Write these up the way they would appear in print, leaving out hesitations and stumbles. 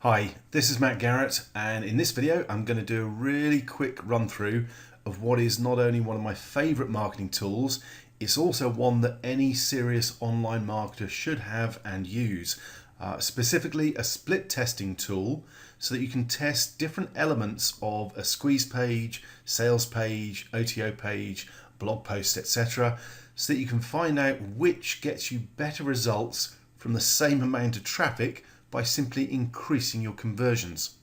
Hi, this is Matt Garrett, and in this video I'm going to do a really quick run through of what is not only one of my favorite marketing tools, it's also one that any serious online marketer should have and use. Specifically a split testing tool so that you can test different elements of a squeeze page, sales page, OTO page, blog post, etc. so that you can find out which gets you better results from the same amount of traffic by simply increasing your conversions.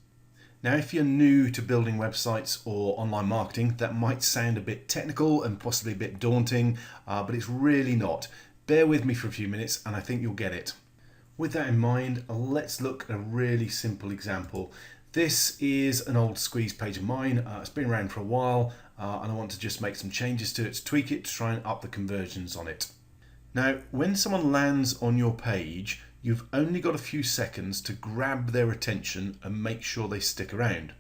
Now, if you're new to building websites or online marketing, that might sound a bit technical and possibly a bit daunting, but it's really not. Bear with me for a few minutes and I think you'll get it. With that in mind, let's look at a really simple example. This is an old squeeze page of mine. It's been around for a while and I want to just make some changes to it, to tweak it, to try and up the conversions on it. Now, when someone lands on your page, you've only got a few seconds to grab their attention and make sure they stick around.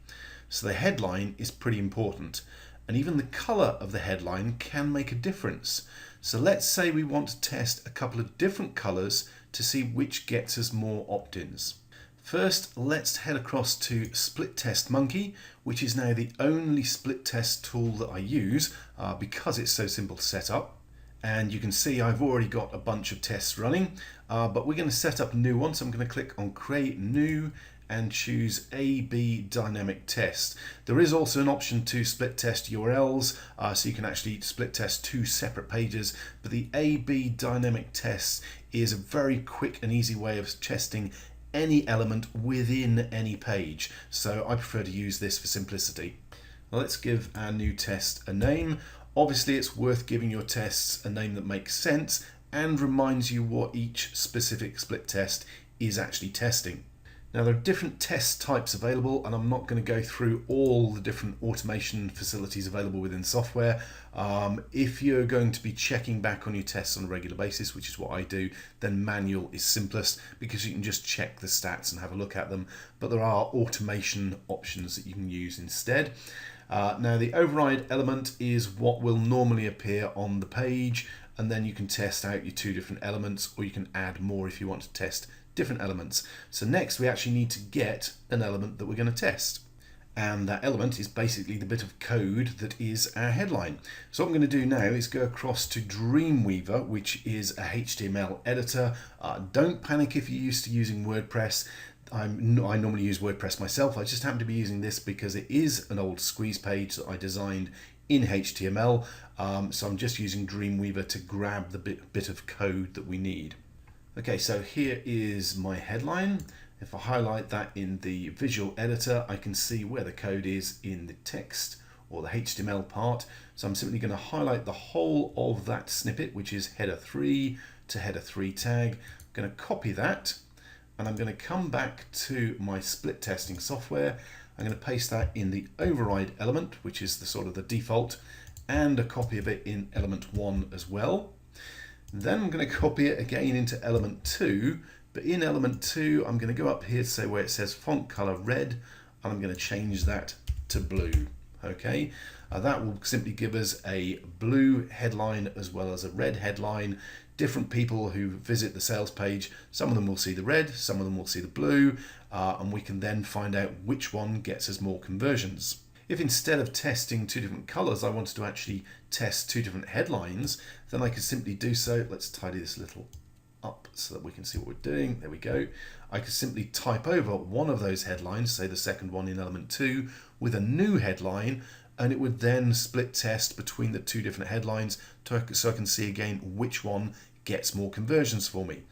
So the headline is pretty important, and even the color of the headline can make a difference. So let's say we want to test a couple of different colors to see which gets us more opt-ins. First, let's head across to Split Test Monkey, which is now the only split test tool that I use because it's so simple to set up. And you can see I've already got a bunch of tests running, but we're going to set up a new one. So I'm going to click on Create New and choose A/B Dynamic Test. There is also an option to split test URLs, so you can actually split test two separate pages, but the A/B Dynamic Test is a very quick and easy way of testing any element within any page. So I prefer to use this for simplicity. Well, let's give our new test a name. Obviously, it's worth giving your tests a name that makes sense and reminds you what each specific split test is actually testing. Now, there are different test types available, and I'm not going to go through all the different automation facilities available within software. If you're going to be checking back on your tests on a regular basis, which is what I do, then manual is simplest because you can just check the stats and have a look at them. But there are automation options that you can use instead. Now, the override element is what will normally appear on the page, and then you can test out your two different elements, or you can add more if you want to test different elements. So next we actually need to get an element that we're going to test, and that element is basically the bit of code that is our headline. So what I'm going to do now is go across to Dreamweaver, which is a HTML editor. Don't panic if you're used to using WordPress. I normally use WordPress myself. I just happen to be using this because it is an old squeeze page that I designed in HTML. So I'm just using Dreamweaver to grab the bit of code that we need. Okay, so here is my headline. If I highlight that in the visual editor, I can see where the code is in the text or the HTML part. So I'm simply going to highlight the whole of that snippet, which is header 3 to header 3 tag. I'm going to copy that, and I'm going to come back to my split testing software. I'm going to paste that in the override element, which is the sort of the default, and a copy of it in element 1 as well. Then I'm going to copy it again into element 2, but in element 2 I'm going to go up here to say where it says font color red, and I'm going to change that to blue. Okay, that will simply give us a blue headline as well as a red headline. Different people who visit the sales page, some of them will see the red, some of them will see the blue, and we can then find out which one gets us more conversions. If instead of testing two different colors, I wanted to actually test two different headlines, then I could simply do so. Let's tidy this a little up so that we can see what we're doing. There we go. I could simply type over one of those headlines, say the second one in element 2, with a new headline, and it would then split test between the two different headlines so I can see again which one gets more conversions for me.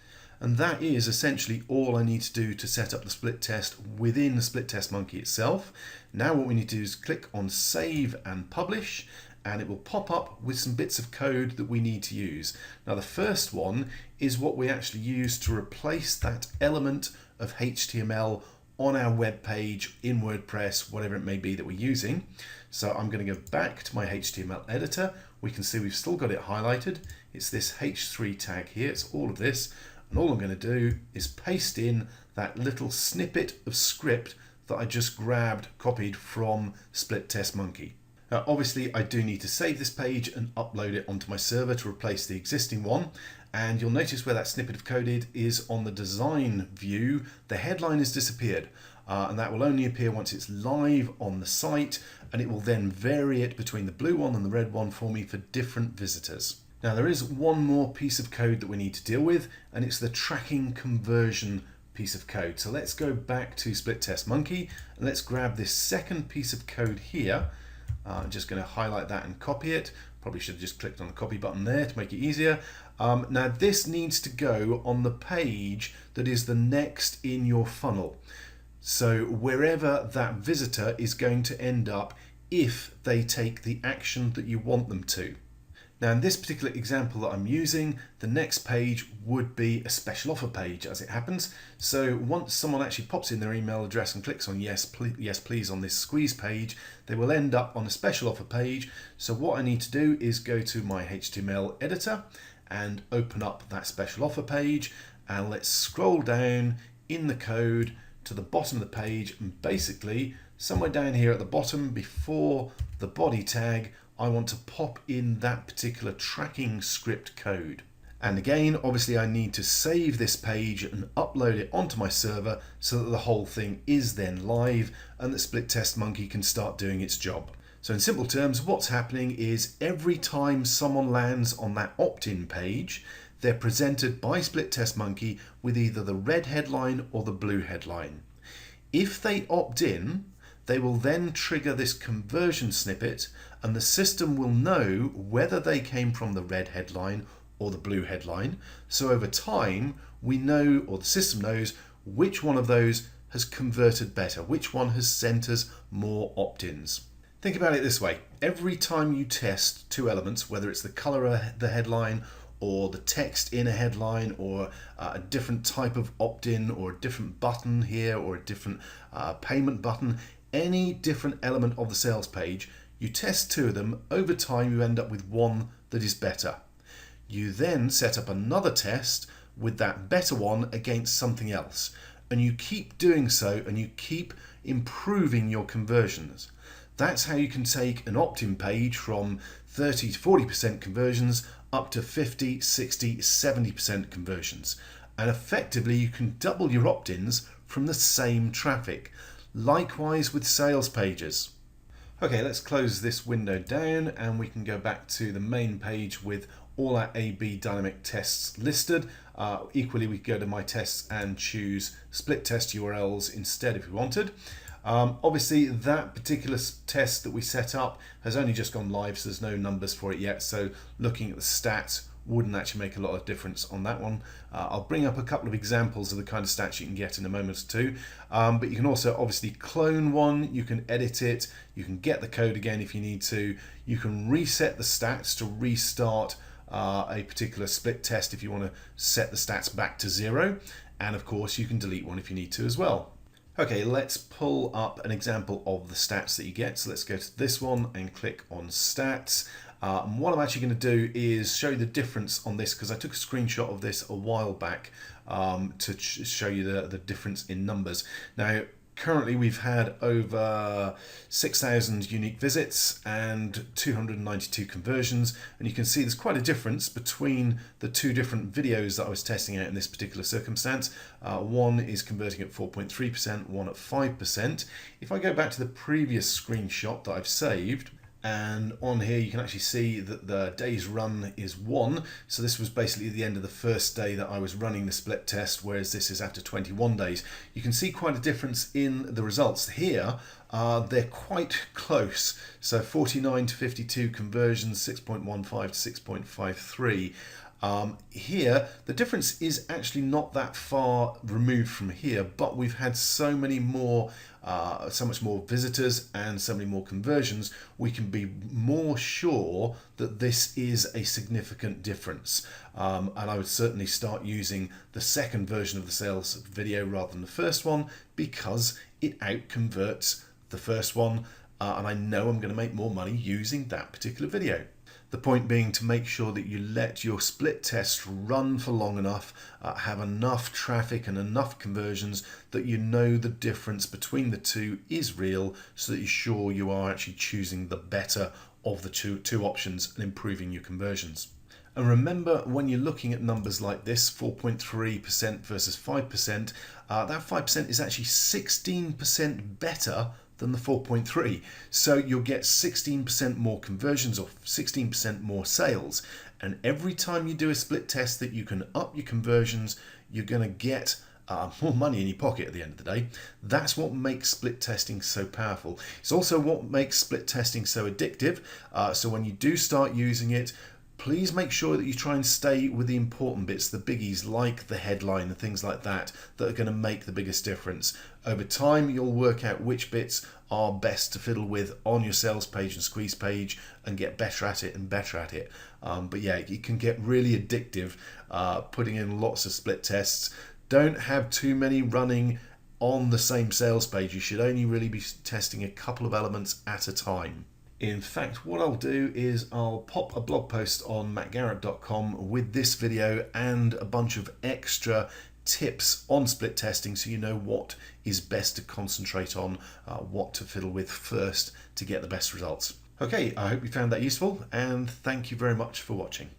And that is essentially all I need to do to set up the split test within the Split Test Monkey itself. Now what we need to do is click on Save and Publish, and it will pop up with some bits of code that we need to use. Now the first one is what we actually use to replace that element of HTML on our web page in WordPress, whatever it may be that we're using. So I'm going to go back to my HTML editor. We can see we've still got it highlighted. It's this H3 tag here, it's all of this. And all I'm going to do is paste in that little snippet of script that I just copied from Split Test Monkey. Now, obviously, I do need to save this page and upload it onto my server to replace the existing one. And you'll notice where that snippet of code is on the design view, the headline has disappeared. And that will only appear once it's live on the site, and it will then vary it between the blue one and the red one for me for different visitors. Now, there is one more piece of code that we need to deal with, and it's the tracking conversion piece of code. So let's go back to Split Test Monkey and let's grab this second piece of code here. I'm just going to highlight that and copy it. Probably should have just clicked on the copy button there to make it easier. Now this needs to go on the page that is the next in your funnel. So wherever that visitor is going to end up if they take the action that you want them to. Now, in this particular example that I'm using, the next page would be a special offer page as it happens. So once someone actually pops in their email address and clicks on yes please on this squeeze page, they will end up on a special offer page. So what I need to do is go to my HTML editor and open up that special offer page, and let's scroll down in the code to the bottom of the page, and basically somewhere down here at the bottom before the body tag, I want to pop in that particular tracking script code. And again, obviously I need to save this page and upload it onto my server so that the whole thing is then live and that Split Test Monkey can start doing its job. So in simple terms, what's happening is every time someone lands on that opt-in page, they're presented by Split Test Monkey with either the red headline or the blue headline. If they opt in, they will then trigger this conversion snippet, and the system will know whether they came from the red headline or the blue headline. So over time, we know, or the system knows, which one of those has converted better, which one has sent us more opt-ins. Think about it this way. Every time you test two elements, whether it's the color of the headline or the text in a headline, or a different type of opt-in, or a different button here, or a different payment button, any different element of the sales page, you test two of them, over time you end up with one that is better. You then set up another test with that better one against something else, and you keep doing so, and you keep improving your conversions. That's how you can take an opt-in page from 30 to 40% conversions up to 50, 60, 70% conversions. And effectively you can double your opt-ins from the same traffic. Likewise with sales pages. Okay, let's close this window down and we can go back to the main page with all our A/B dynamic tests listed. Equally, we can go to my tests and choose split test URLs instead if we wanted. Obviously, that particular test that we set up has only just gone live, so there's no numbers for it yet. So looking at the stats wouldn't actually make a lot of difference on that one. I'll bring up a couple of examples of the kind of stats you can get in a moment or two. But you can also obviously clone one, you can edit it, you can get the code again if you need to. You can reset the stats to restart a particular split test if you want to set the stats back to 0. And of course, you can delete one if you need to as well. Okay, let's pull up an example of the stats that you get. So let's go to this one and click on stats. And what I'm actually going to do is show you the difference on this, because I took a screenshot of this a while back to show you the difference in numbers. Now, currently we've had over 6,000 unique visits and 292 conversions, and you can see there's quite a difference between the two different videos that I was testing out in this particular circumstance. One is converting at 4.3%, one at 5%. If I go back to the previous screenshot that I've saved, and on here you can actually see that the days run is 1. So this was basically the end of the first day that I was running the split test, whereas this is after 21 days. You can see quite a difference in the results. Here they're quite close. So 49 to 52 conversions, 6.15 to 6.53. Here the difference is actually not that far removed from here, but we've had so many more so much more visitors and so many more conversions, we can be more sure that this is a significant difference. And I would certainly start using the second version of the sales video rather than the first one, because it out-converts the first one, and I know I'm going to make more money using that particular video. The point being to make sure that you let your split test run for long enough, have enough traffic and enough conversions that you know the difference between the two is real, so that you're sure you are actually choosing the better of the two options and improving your conversions. And remember, when you're looking at numbers like this, 4.3% versus 5%, that 5% is actually 16% better than the 4.3. So you'll get 16% more conversions or 16% more sales. And every time you do a split test that you can up your conversions, you're going to get more money in your pocket at the end of the day. That's what makes split testing so powerful. It's also what makes split testing so addictive. So when you do start using it, please make sure that you try and stay with the important bits, the biggies like the headline and things like that, that are going to make the biggest difference. Over time, you'll work out which bits are best to fiddle with on your sales page and squeeze page and get better at it and better at it. But yeah, it can get really addictive putting in lots of split tests. Don't have too many running on the same sales page. You should only really be testing a couple of elements at a time. In fact, what I'll do is I'll pop a blog post on mattgarrett.com with this video and a bunch of extra tips on split testing, so you know what is best to concentrate on, what to fiddle with first to get the best results. Okay, I hope you found that useful, and thank you very much for watching.